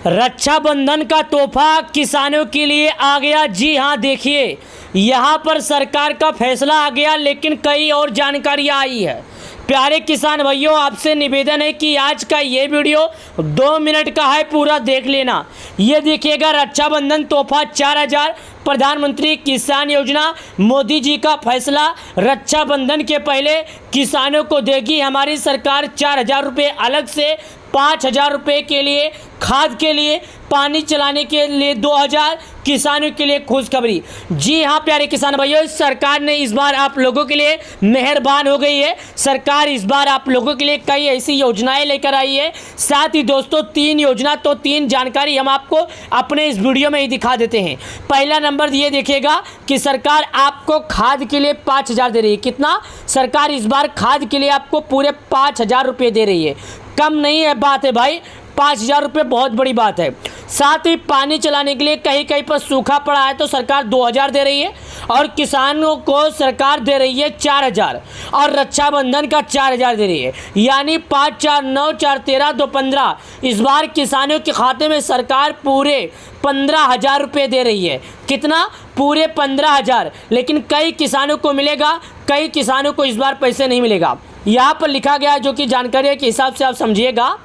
रक्षाबंधन का तोहफा किसानों के लिए आ गया। जी हां, देखिए यहां पर सरकार का फैसला आ गया, लेकिन कई और जानकारी आई है। प्यारे किसान भाइयों, आपसे निवेदन है कि आज का ये वीडियो 2 मिनट का है, पूरा देख लेना। ये देखिएगा, रक्षाबंधन तोहफा 4000, प्रधानमंत्री किसान योजना, मोदी जी का फैसला। रक्षाबंधन के पहले किसानों को देगी हमारी सरकार 4000 रुपये अलग से, 5000 रुपये के लिए खाद के लिए, पानी चलाने के लिए 2000, किसानों के लिए खुशखबरी। जी हाँ प्यारे किसान भाइयों, सरकार ने इस बार आप लोगों के लिए मेहरबान हो गई है। सरकार इस बार आप लोगों के लिए कई ऐसी योजनाएं लेकर आई है। साथ ही दोस्तों 3 योजना तो 3 जानकारी हम आपको अपने इस वीडियो में ही दिखा देते हैं। पहला नंबर ये देखिएगा कि सरकार आपको खाद के लिए 5000 दे रही है। कितना? सरकार इस बार खाद के लिए आपको पूरे 5000 रुपये दे रही है। कम नहीं है बात है भाई, 5000 रुपये बहुत बड़ी बात है। साथ ही पानी चलाने के लिए कहीं कहीं पर सूखा पड़ा है तो सरकार 2000 दे रही है, और किसानों को सरकार दे रही है 4000, और रक्षाबंधन का 4000 दे रही है। यानी 5 4 9 4 13 2 15। इस बार किसानों के खाते में सरकार पूरे 15000 रुपये दे रही है। कितना? पूरे 15000। लेकिन कई किसानों को मिलेगा, कई किसानों को इस बार पैसे नहीं मिलेगा। यहाँ पर लिखा गया है, जो कि जानकारी के हिसाब से आप समझिएगा।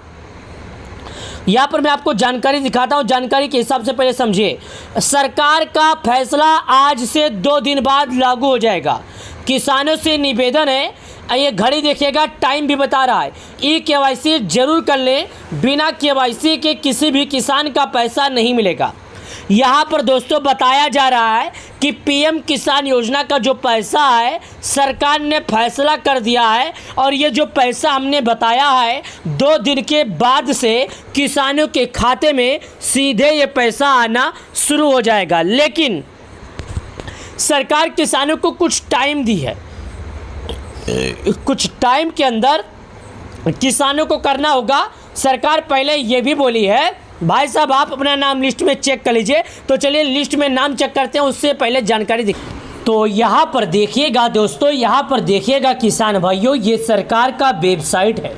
यहाँ पर मैं आपको जानकारी दिखाता हूँ, जानकारी के हिसाब से पहले समझिए। सरकार का फैसला आज से 2 दिन बाद लागू हो जाएगा। किसानों से निवेदन है, ये घड़ी देखिएगा, टाइम भी बता रहा है, ई-KYC जरूर कर लें। बिना KYC के किसी भी किसान का पैसा नहीं मिलेगा। यहाँ पर दोस्तों बताया जा रहा है कि PM किसान योजना का जो पैसा है सरकार ने फैसला कर दिया है, और ये जो पैसा हमने बताया है 2 दिन के बाद से किसानों के खाते में सीधे ये पैसा आना शुरू हो जाएगा। लेकिन सरकार किसानों को कुछ टाइम दी है, कुछ टाइम के अंदर किसानों को करना होगा। सरकार पहले ये भी बोली है, भाई साहब आप अपना नाम लिस्ट में चेक कर लीजिए। तो चलिए लिस्ट में नाम चेक करते हैं, उससे पहले जानकारी दिख। तो यहाँ पर देखिएगा दोस्तों, यहाँ पर देखिएगा किसान भाइयों, ये सरकार का वेबसाइट है।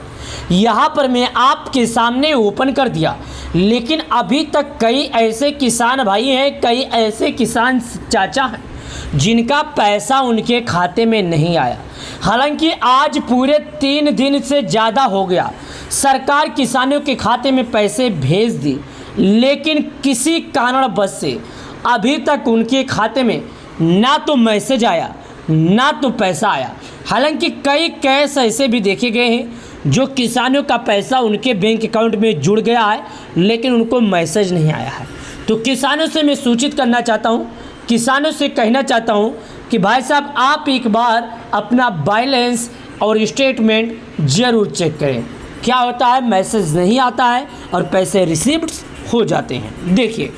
यहाँ पर मैं आपके सामने ओपन कर दिया, लेकिन अभी तक कई ऐसे किसान भाई हैं, कई ऐसे किसान चाचा हैं जिनका पैसा उनके खाते में नहीं आया। हालांकि आज पूरे 3 दिन से ज़्यादा हो गया, सरकार किसानों के खाते में पैसे भेज दी, लेकिन किसी कारणवश से अभी तक उनके खाते में ना तो मैसेज आया ना तो पैसा आया। हालांकि कई केस ऐसे भी देखे गए हैं जो किसानों का पैसा उनके बैंक अकाउंट में जुड़ गया है, लेकिन उनको मैसेज नहीं आया है। तो किसानों से मैं सूचित करना चाहता हूँ, किसानों से कहना चाहता हूँ कि भाई साहब आप एक बार अपना बैलेंस और स्टेटमेंट ज़रूर चेक करें। क्या होता है, मैसेज नहीं आता है और पैसे रिसीव्ड हो जाते हैं। देखिए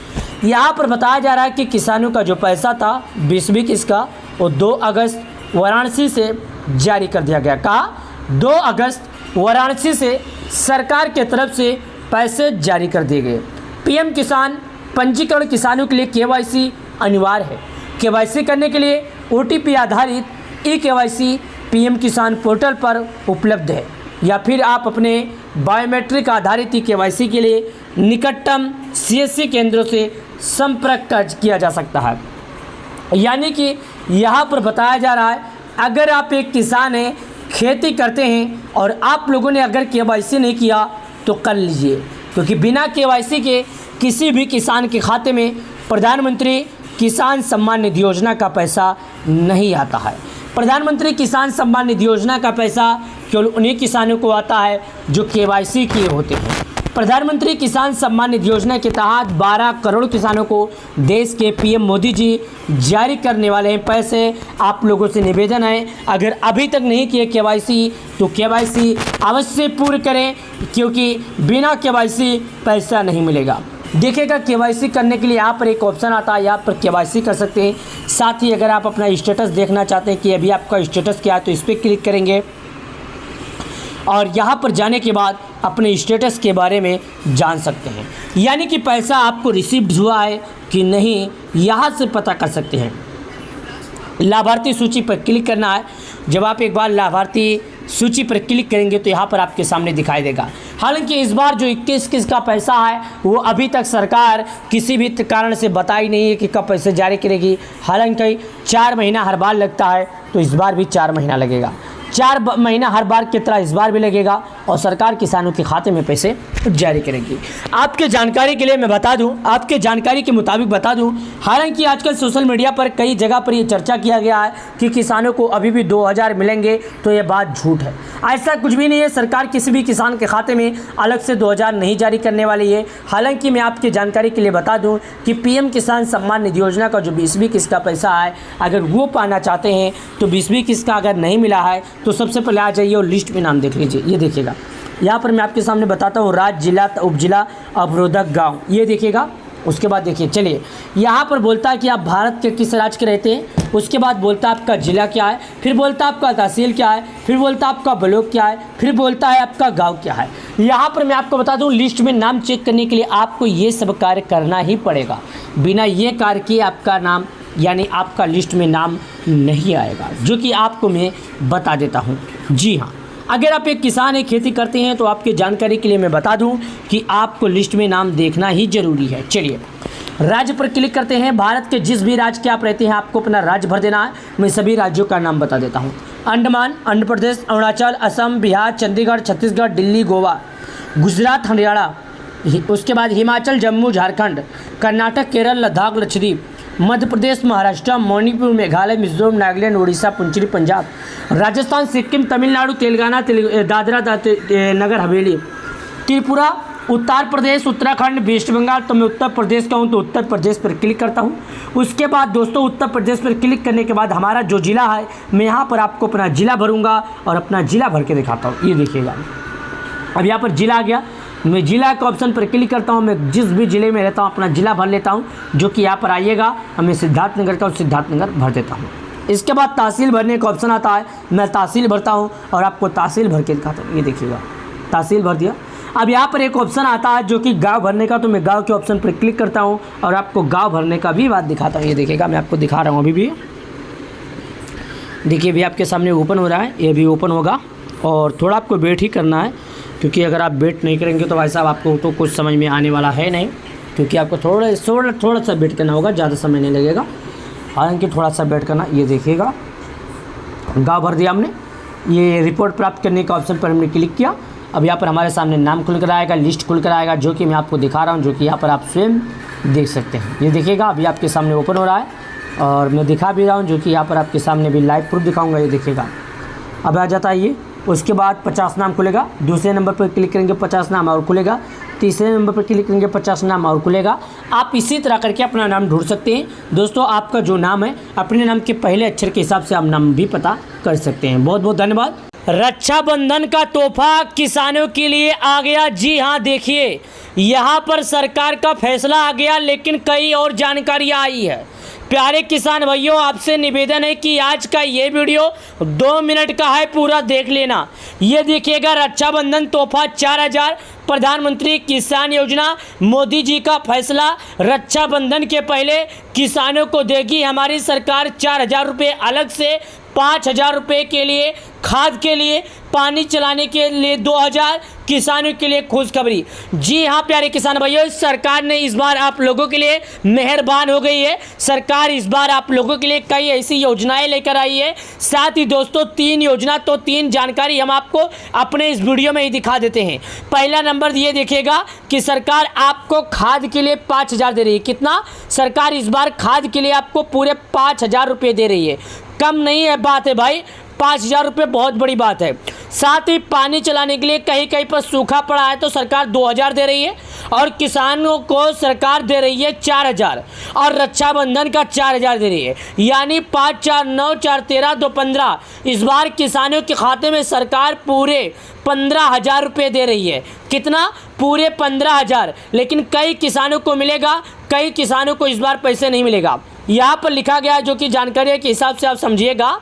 यहाँ पर बताया जा रहा है कि किसानों का जो पैसा था 2021 का, वो 2 अगस्त वाराणसी से जारी कर दिया गया। कहा 2 अगस्त वाराणसी से सरकार के तरफ से पैसे जारी कर दिए गए। PM किसान पंजीकरण किसानों के लिए KYC अनिवार्य है। KYC करने के लिए OTP आधारित ई-KYC PM किसान पोर्टल पर उपलब्ध है, या फिर आप अपने बायोमेट्रिक आधारित ई-KYC के लिए निकटतम CSC केंद्रों से संपर्क किया जा सकता है। यानी कि यहाँ पर बताया जा रहा है, अगर आप एक किसान हैं, खेती करते हैं, और आप लोगों ने अगर KYC नहीं किया तो कर लीजिए, क्योंकि बिना KYC के किसी भी किसान के खाते में प्रधानमंत्री किसान सम्मान निधि योजना का पैसा नहीं आता है। प्रधानमंत्री किसान सम्मान निधि योजना का पैसा केवल उन्हीं किसानों को आता है जो KYC किए होते हैं। प्रधानमंत्री किसान सम्मान निधि योजना के तहत 12 करोड़ किसानों को देश के PM मोदी जी जारी करने वाले हैं पैसे। आप लोगों से निवेदन है, अगर अभी तक नहीं किए KYC तो KYC अवश्य पूर्ण करें, क्योंकि बिना KYC पैसा नहीं मिलेगा। देखिएगा KYC करने के लिए यहाँ पर एक ऑप्शन आता है, यहाँ पर KYC कर सकते हैं। साथ ही अगर आप अपना स्टेटस देखना चाहते हैं कि अभी आपका स्टेटस क्या है, तो इस पर क्लिक करेंगे, और यहाँ पर जाने के बाद अपने स्टेटस के बारे में जान सकते हैं। यानी कि पैसा आपको रिसीव्ड हुआ है कि नहीं, यहाँ से पता कर सकते हैं। लाभार्थी सूची पर क्लिक करना है। जब आप एक बार लाभार्थी सूची पर क्लिक करेंगे तो यहाँ पर आपके सामने दिखाई देगा। हालांकि इस बार जो 21 का पैसा है वो अभी तक सरकार किसी भी कारण से बताई नहीं है कि कब पैसे जारी करेगी। हालांकि 4 महीना हर बार लगता है, तो इस बार भी 4 महीना लगेगा। 4 महीना हर बार की तरह इस बार भी लगेगा और सरकार किसानों के खाते में पैसे जारी करेगी। आपके जानकारी के लिए मैं बता दूं, आपके जानकारी के मुताबिक बता दूं, हालांकि आजकल सोशल मीडिया पर कई जगह पर ये चर्चा किया गया है कि किसानों को अभी भी 2000 मिलेंगे, तो ये बात झूठ है। ऐसा कुछ भी नहीं है। सरकार किसी भी किसान के खाते में अलग से 2000 नहीं जारी करने वाली है। हालांकि मैं आपकी जानकारी के लिए बता दूँ कि PM किसान सम्मान निधि योजना का जो 20वीं किस्त का पैसा है, अगर वो पाना चाहते हैं तो 20वीं किस्त का अगर नहीं मिला है तो सबसे पहले आ जाइए और लिस्ट में नाम देख लीजिए। ये देखिएगा, यहाँ पर मैं आपके सामने बताता हूँ राज्य, जिला, उपजिला, अवरोधक, गांव, ये देखिएगा। उसके बाद देखिए, चलिए यहाँ पर बोलता है कि आप भारत के किस राज्य के रहते हैं, उसके बाद बोलता है आपका जिला क्या है, फिर बोलता है आपका तहसील क्या है, फिर बोलता है आपका ब्लॉक क्या है, फिर बोलता है आपका गांव क्या है। यहाँ पर मैं आपको बता दूँ, लिस्ट में नाम चेक करने के लिए आपको ये सब कार्य करना ही पड़ेगा। बिना ये कार्य किए आपका नाम यानी आपका लिस्ट में नाम नहीं आएगा, जो कि आपको मैं बता देता हूँ। जी हाँ, अगर आप एक किसान है, खेती करते हैं, तो आपकी जानकारी के लिए मैं बता दूं कि आपको लिस्ट में नाम देखना ही जरूरी है। चलिए राज्य पर क्लिक करते हैं। भारत के जिस भी राज्य के आप रहते हैं आपको अपना राज्य भर देना है। मैं सभी राज्यों का नाम बता देता हूँ। अंडमान, आंध्र प्रदेश, अरुणाचल, असम, बिहार, चंडीगढ़, छत्तीसगढ़, दिल्ली, गोवा, गुजरात, हरियाणा, उसके बाद हिमाचल, जम्मू, झारखंड, कर्नाटक, केरल, लद्दाख, लक्षद्वीप, मध्य प्रदेश, महाराष्ट्र, मणिपुर, मेघालय, मिजोरम, नागालैंड, उड़ीसा, पुंचरी, पंजाब, राजस्थान, सिक्किम, तमिलनाडु, तेलंगाना, दादरा नगर हवेली, त्रिपुरा, उत्तर प्रदेश, उत्तराखंड, वेस्ट बंगाल। तो मैं उत्तर प्रदेश का हूँ तो उत्तर प्रदेश पर क्लिक करता हूँ। उसके बाद दोस्तों उत्तर प्रदेश पर क्लिक करने के बाद हमारा जो ज़िला है, मैं यहाँ पर आपको अपना ज़िला भरूँगा और अपना ज़िला भर के दिखाता हूँ। ये देखिएगा, अब यहाँ पर ज़िला आ गया। मैं ज़िला के ऑप्शन पर क्लिक करता हूँ। मैं जिस भी ज़िले में रहता हूँ अपना ज़िला भर लेता हूँ, जो कि यहाँ पर आइएगा। मैं सिद्धार्थनगर का सिद्धार्थनगर भर देता हूँ। इसके बाद तहसील भरने का ऑप्शन आता है, मैं तहसील भरता हूँ और आपको तहसील भर के दिखाता हूँ। ये देखिएगा, तहसील भर दिया। अब यहाँ पर एक ऑप्शन आता है जो कि गांव भरने का, तो मैं गांव के ऑप्शन पर क्लिक करता हूँ और आपको गांव भरने का भी बात दिखाता हूँ। ये देखिएगा, मैं आपको दिखा रहा हूँ। अभी भी देखिए, भी आपके सामने ओपन हो रहा है, ये भी ओपन होगा और थोड़ा आपको वेट ही करना है, क्योंकि अगर आप वेट नहीं करेंगे तो भाई साहब आपको तो कुछ समझ में आने वाला है नहीं, क्योंकि आपको थोड़ा सा वेट करना होगा, ज़्यादा समय नहीं लगेगा। हालांकि थोड़ा सा वेट करना। ये देखिएगा, गाँव भर दिया हमने। ये रिपोर्ट प्राप्त करने का ऑप्शन पर हमने क्लिक किया। अब यहाँ पर हमारे सामने नाम खुल कर आएगा, लिस्ट खुल कर आएगा, जो कि मैं आपको दिखा रहा हूँ, जो कि यहाँ पर आप स्वयं देख सकते हैं। ये देखिएगा, अभी आपके सामने ओपन हो रहा है और मैं दिखा भी रहा हूँ, जो कि यहाँ पर आपके सामने भी लाइव प्रूफ दिखाऊँगा। ये देखिएगा, अब आ जाता है ये। उसके बाद 50 नाम खुलेगा। दूसरे नंबर पर क्लिक करेंगे 50 नाम और खुलेगा। तीसरे नंबर पर क्लिक करेंगे 50 नाम और खुलेगा। आप इसी तरह करके अपना नाम ढूंढ सकते हैं। दोस्तों, आपका जो नाम है अपने नाम के पहले अक्षर के हिसाब से आप नाम भी पता कर सकते हैं। बहुत बहुत धन्यवाद। रक्षाबंधन का तोहफा किसानों के लिए आ गया। जी हाँ, देखिए यहाँ पर सरकार का फैसला आ गया, लेकिन कई और जानकारियाँ आई है। प्यारे किसान भाइयों, आपसे निवेदन है कि आज का ये वीडियो 2 मिनट का है, पूरा देख लेना। ये देखिएगा, रक्षाबंधन तोहफा 4000, प्रधानमंत्री किसान योजना, मोदी जी का फैसला। रक्षाबंधन के पहले किसानों को देगी हमारी सरकार 4000 रुपये अलग से, 5000 रुपये के लिए खाद के लिए, पानी चलाने के लिए 2000, किसानों के लिए खुशखबरी। जी हाँ प्यारे किसान भाइयों, सरकार ने इस बार आप लोगों के लिए मेहरबान हो गई है। सरकार इस बार आप लोगों के लिए कई ऐसी योजनाएं लेकर आई है। साथ ही दोस्तों 3 योजना तो 3 जानकारी हम आपको अपने इस वीडियो में ही दिखा देते हैं। पहला नंबर ये देखिएगा कि सरकार आपको खाद के लिए 5000 दे रही है। कितना? सरकार इस बार खाद के लिए आपको पूरे 5000 रुपये दे रही है। कम नहीं है बात है भाई, 5000 रुपये बहुत बड़ी बात है। साथ ही पानी चलाने के लिए कहीं कहीं पर सूखा पड़ा है तो सरकार 2000 दे रही है और किसानों को सरकार दे रही है 4000 और रक्षाबंधन का 4000 दे रही है। यानी 5, 4, 9, 4, 13, 2, 15। इस बार किसानों के खाते में सरकार पूरे 15000 रुपये दे रही है। कितना? पूरे 15000। लेकिन कई किसानों को मिलेगा, कई किसानों को इस बार पैसे नहीं मिलेगा। यहाँ पर लिखा गया है, जो कि जानकारी के हिसाब से आप समझिएगा।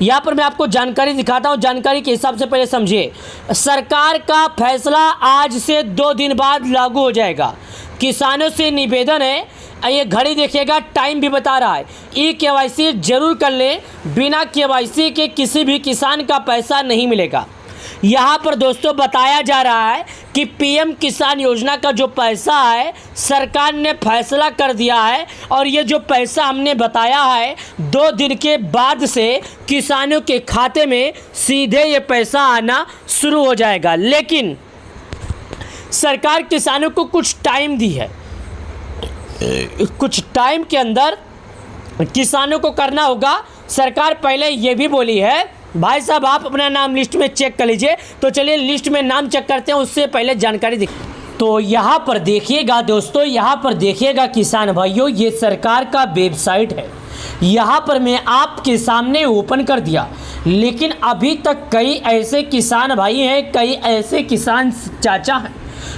यहाँ पर मैं आपको जानकारी दिखाता हूँ, जानकारी के हिसाब से पहले समझिए। सरकार का फैसला आज से 2 दिन बाद लागू हो जाएगा। किसानों से निवेदन है, ये घड़ी देखिएगा, टाइम भी बता रहा है। ई-केवाईसी जरूर कर लें, बिना केवाईसी के किसी भी किसान का पैसा नहीं मिलेगा। यहाँ पर दोस्तों बताया जा रहा है कि पीएम किसान योजना का जो पैसा है सरकार ने फैसला कर दिया है, और ये जो पैसा हमने बताया है 2 दिन के बाद से किसानों के खाते में सीधे ये पैसा आना शुरू हो जाएगा। लेकिन सरकार किसानों को कुछ टाइम दी है, कुछ टाइम के अंदर किसानों को करना होगा। सरकार पहले ये भी बोली है, भाई साहब आप अपना नाम लिस्ट में चेक कर लीजिए। तो चलिए लिस्ट में नाम चेक करते हैं, उससे पहले जानकारी दिख। तो यहाँ पर देखिएगा दोस्तों, यहाँ पर देखिएगा किसान भाइयों, ये सरकार का वेबसाइट है। यहाँ पर मैं आपके सामने ओपन कर दिया, लेकिन अभी तक कई ऐसे किसान भाई हैं, कई ऐसे किसान चाचा हैं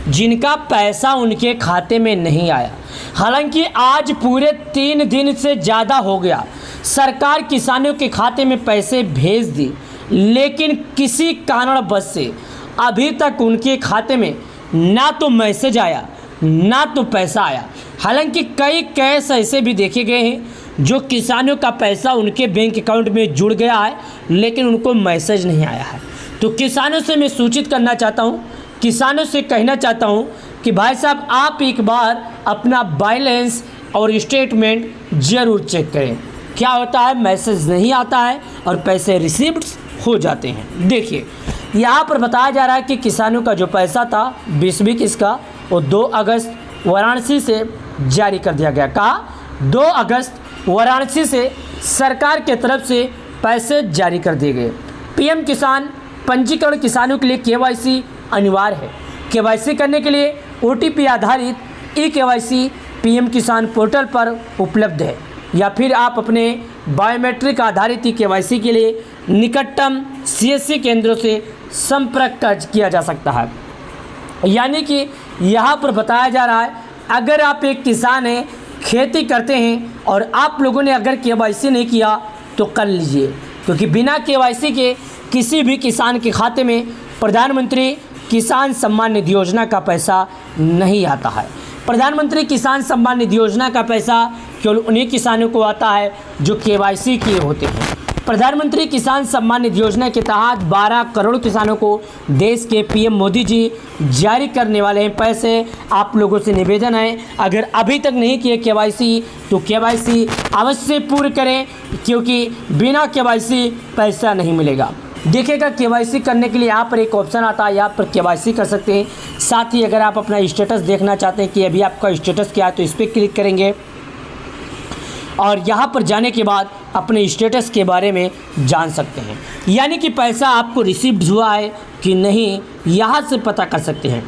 जिनका पैसा उनके खाते में नहीं आया। हालांकि आज पूरे 3 दिन से ज़्यादा हो गया, सरकार किसानों के खाते में पैसे भेज दी, लेकिन किसी कारणवश से अभी तक उनके खाते में ना तो मैसेज आया ना तो पैसा आया। हालांकि कई केस ऐसे भी देखे गए हैं जो किसानों का पैसा उनके बैंक अकाउंट में जुड़ गया है, लेकिन उनको मैसेज नहीं आया है। तो किसानों से मैं सूचित करना चाहता हूँ, किसानों से कहना चाहता हूँ कि भाई साहब आप एक बार अपना बैलेंस और स्टेटमेंट ज़रूर चेक करें। क्या होता है, मैसेज नहीं आता है और पैसे रिसीव्ड हो जाते हैं। देखिए यहाँ पर बताया जा रहा है कि किसानों का जो पैसा था 20-21 का, वो 2 अगस्त वाराणसी से जारी कर दिया गया। कहा 2 अगस्त वाराणसी से सरकार के तरफ से पैसे जारी कर दिए गए। पीएम किसान पंजीकरण किसानों के लिए केवाईसी अनिवार्य है। केवाईसी करने के लिए ओटीपी आधारित ई-केवाईसी पीएम किसान पोर्टल पर उपलब्ध है, या फिर आप अपने बायोमेट्रिक आधारित ई-केवाईसी के लिए निकटतम सीएससी केंद्रों से संपर्क किया जा सकता है। यानी कि यहाँ पर बताया जा रहा है, अगर आप एक किसान हैं, खेती करते हैं और आप लोगों ने अगर केवाईसी नहीं किया तो कर लीजिए, क्योंकि बिना केवाईसी के किसी भी किसान के खाते में प्रधानमंत्री किसान सम्मान निधि योजना का पैसा नहीं आता है। प्रधानमंत्री किसान सम्मान निधि योजना का पैसा केवल उन्हीं किसानों को आता है जो केवाईसी किए होते हैं। प्रधानमंत्री किसान सम्मान निधि योजना के तहत 12 करोड़ किसानों को देश के पीएम मोदी जी जारी करने वाले हैं पैसे। आप लोगों से निवेदन है, अगर अभी तक नहीं किए केवाईसी तो केवाईसी अवश्य पूर्ण करें, क्योंकि बिना केवाईसी पैसा नहीं मिलेगा। देखिएगा केवाईसी करने के लिए यहाँ पर एक ऑप्शन आता है, यहाँ पर केवाईसी कर सकते हैं। साथ ही अगर आप अपना स्टेटस देखना चाहते हैं कि अभी आपका स्टेटस क्या है, तो इस पर क्लिक करेंगे और यहाँ पर जाने के बाद अपने स्टेटस के बारे में जान सकते हैं, यानी कि पैसा आपको रिसीव्ड हुआ है कि नहीं, यहाँ से पता कर सकते हैं।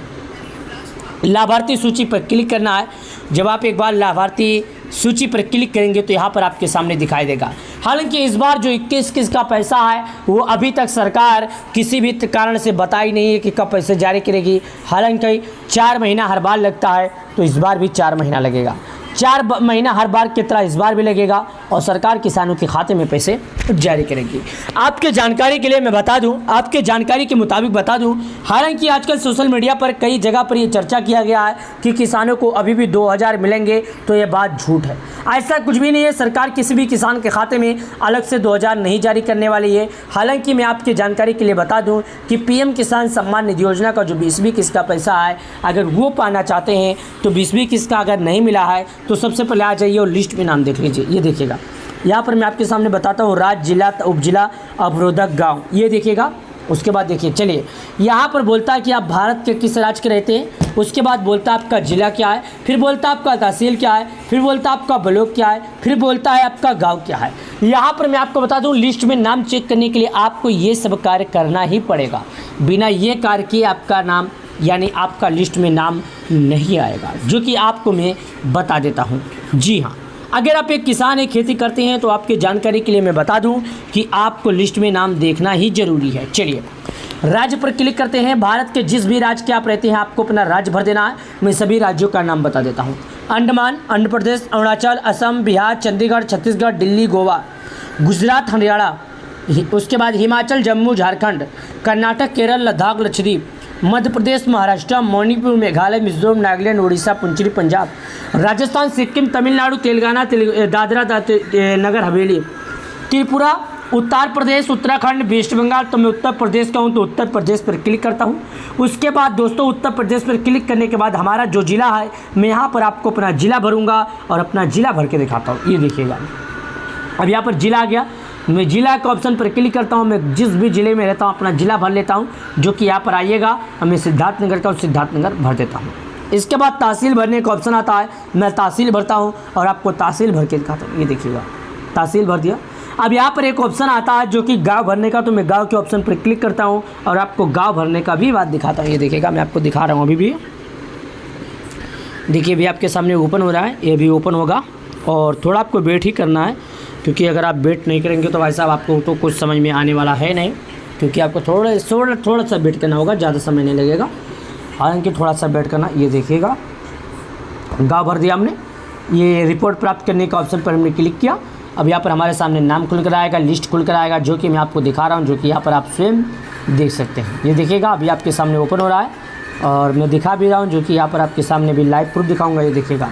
लाभार्थी सूची पर क्लिक करना है। जब आप एक बार लाभार्थी सूची पर क्लिक करेंगे तो यहाँ पर आपके सामने दिखाई देगा। हालांकि इस बार जो 21 का पैसा है वो अभी तक सरकार किसी भी कारण से बताई नहीं है कि कब पैसे जारी करेगी। हालांकि 4 महीना हर बार लगता है, तो इस बार भी 4 महीना लगेगा। 4 महीना हर बार की तरह इस बार भी लगेगा और सरकार किसानों के खाते में पैसे जारी करेगी। आपके जानकारी के लिए मैं बता दूं, आपके जानकारी के मुताबिक बता दूं, हालांकि आजकल सोशल मीडिया पर कई जगह पर ये चर्चा किया गया है कि किसानों को अभी भी 2000 मिलेंगे, तो ये बात झूठ है। ऐसा कुछ भी नहीं है। सरकार किसी भी किसान के खाते में अलग से 2000 नहीं जारी करने वाली है। हालांकि मैं आपके जानकारी के लिए बता दूं कि पीएम किसान सम्मान निधि योजना का जो 20वीं किस्त का पैसा है, अगर वो पाना चाहते हैं तो 20वीं किस्त का अगर नहीं मिला है तो सबसे पहले आ जाइए और लिस्ट में नाम देख लीजिए। ये देखिएगा, यहाँ पर मैं आपके सामने बताता हूँ राज्य, जिला, उपजिला, अवरोधक, गाँव। ये देखिएगा। उसके बाद देखिए, चलिए यहाँ पर बोलता है कि आप भारत के किस राज्य के रहते हैं। उसके बाद बोलता है आपका ज़िला क्या है, फिर बोलता है आपका तहसील क्या है, फिर बोलता है आपका ब्लॉक क्या है, फिर बोलता है आपका गांव क्या है। यहाँ पर मैं आपको बता दूँ, लिस्ट में नाम चेक करने के लिए आपको ये सब कार्य करना ही पड़ेगा। बिना ये कार्य किए आपका नाम यानी आपका लिस्ट में नाम नहीं आएगा, जो कि आपको मैं बता देता हूँ। जी हाँ, अगर आप एक किसान है, खेती करते हैं, तो आपके जानकारी के लिए मैं बता दूं कि आपको लिस्ट में नाम देखना ही जरूरी है। चलिए राज्य पर क्लिक करते हैं। भारत के जिस भी राज्य के आप रहते हैं आपको अपना राज्य भर देना है। मैं सभी राज्यों का नाम बता देता हूं। अंडमान, आंध्र प्रदेश, अरुणाचल, असम, बिहार, चंडीगढ़, छत्तीसगढ़, दिल्ली, गोवा, गुजरात, हरियाणा, उसके बाद हिमाचल, जम्मू, झारखंड, कर्नाटक, केरल, लद्दाख, लक्षद्वीप, मध्य प्रदेश, महाराष्ट्र, मणिपुर, मेघालय, मिजोरम, नागालैंड, उड़ीसा, पुंचरी, पंजाब, राजस्थान, सिक्किम, तमिलनाडु, तेलंगाना, दादरा नगर हवेली, त्रिपुरा, उत्तर प्रदेश, उत्तराखंड, वेस्ट बंगाल। तो मैं उत्तर प्रदेश का हूँ तो उत्तर प्रदेश पर क्लिक करता हूँ। उसके बाद दोस्तों उत्तर प्रदेश पर क्लिक करने के बाद हमारा जो ज़िला है, मैं यहाँ पर आपको अपना ज़िला भरूँगा और अपना ज़िला भर के दिखाता हूँ। ये देखिएगा, अब यहाँ पर ज़िला आ गया। मैं ज़िला के ऑप्शन पर क्लिक करता हूँ। मैं जिस भी ज़िले में रहता हूँ अपना ज़िला भर लेता हूँ, जो कि यहाँ पर आइएगा। मैं सिद्धार्थनगर का सिद्धार्थनगर भर देता हूँ। इसके बाद तहसील भरने का ऑप्शन आता है, मैं तहसील भरता हूँ और आपको तहसील भर के दिखाता हूँ। ये देखिएगा, तहसील भर दिया। अब यहाँ पर एक ऑप्शन आता है जो कि गांव भरने का, तो मैं गांव के ऑप्शन पर क्लिक करता हूँ और आपको गांव भरने का भी बात दिखाता हूँ। ये देखिएगा, मैं आपको दिखा रहा हूँ अभी भी। देखिए भी आपके सामने ओपन हो रहा है, ये भी ओपन होगा और थोड़ा आपको वेट ही करना है, क्योंकि अगर आप वेट नहीं करेंगे तो भाई साहब आपको तो कुछ समझ में आने वाला है नहीं, क्योंकि आपको थोड़ा सा वेट करना होगा, ज़्यादा समय नहीं लगेगा, हालांकि थोड़ा सा वेट करना। ये देखिएगा, गाँव भर दिया हमने। ये रिपोर्ट प्राप्त करने का ऑप्शन पर हमने क्लिक किया। अब यहाँ पर हमारे सामने नाम खुल कर आएगा, लिस्ट खुल कर आएगा, जो कि मैं आपको दिखा रहा हूँ, जो कि यहाँ पर आप स्वयं देख सकते हैं। ये देखिएगा, अभी आपके सामने ओपन हो रहा है और मैं दिखा भी रहा हूँ, जो कि यहाँ पर आपके सामने भी लाइव प्रूफ दिखाऊंगा। ये देखिएगा,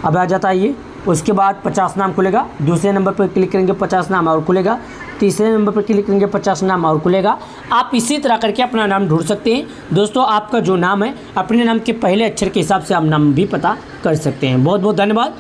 अब आ जाता है ये। उसके बाद 50 नाम खुलेगा, दूसरे नंबर पर क्लिक करेंगे 50 नाम और खुलेगा, तीसरे नंबर पर क्लिक करेंगे 50 नाम और खुलेगा। आप इसी तरह करके अपना नाम ढूंढ सकते हैं। दोस्तों आपका जो नाम है, अपने नाम के पहले अक्षर के हिसाब से आप नाम भी पता कर सकते हैं। बहुत बहुत धन्यवाद।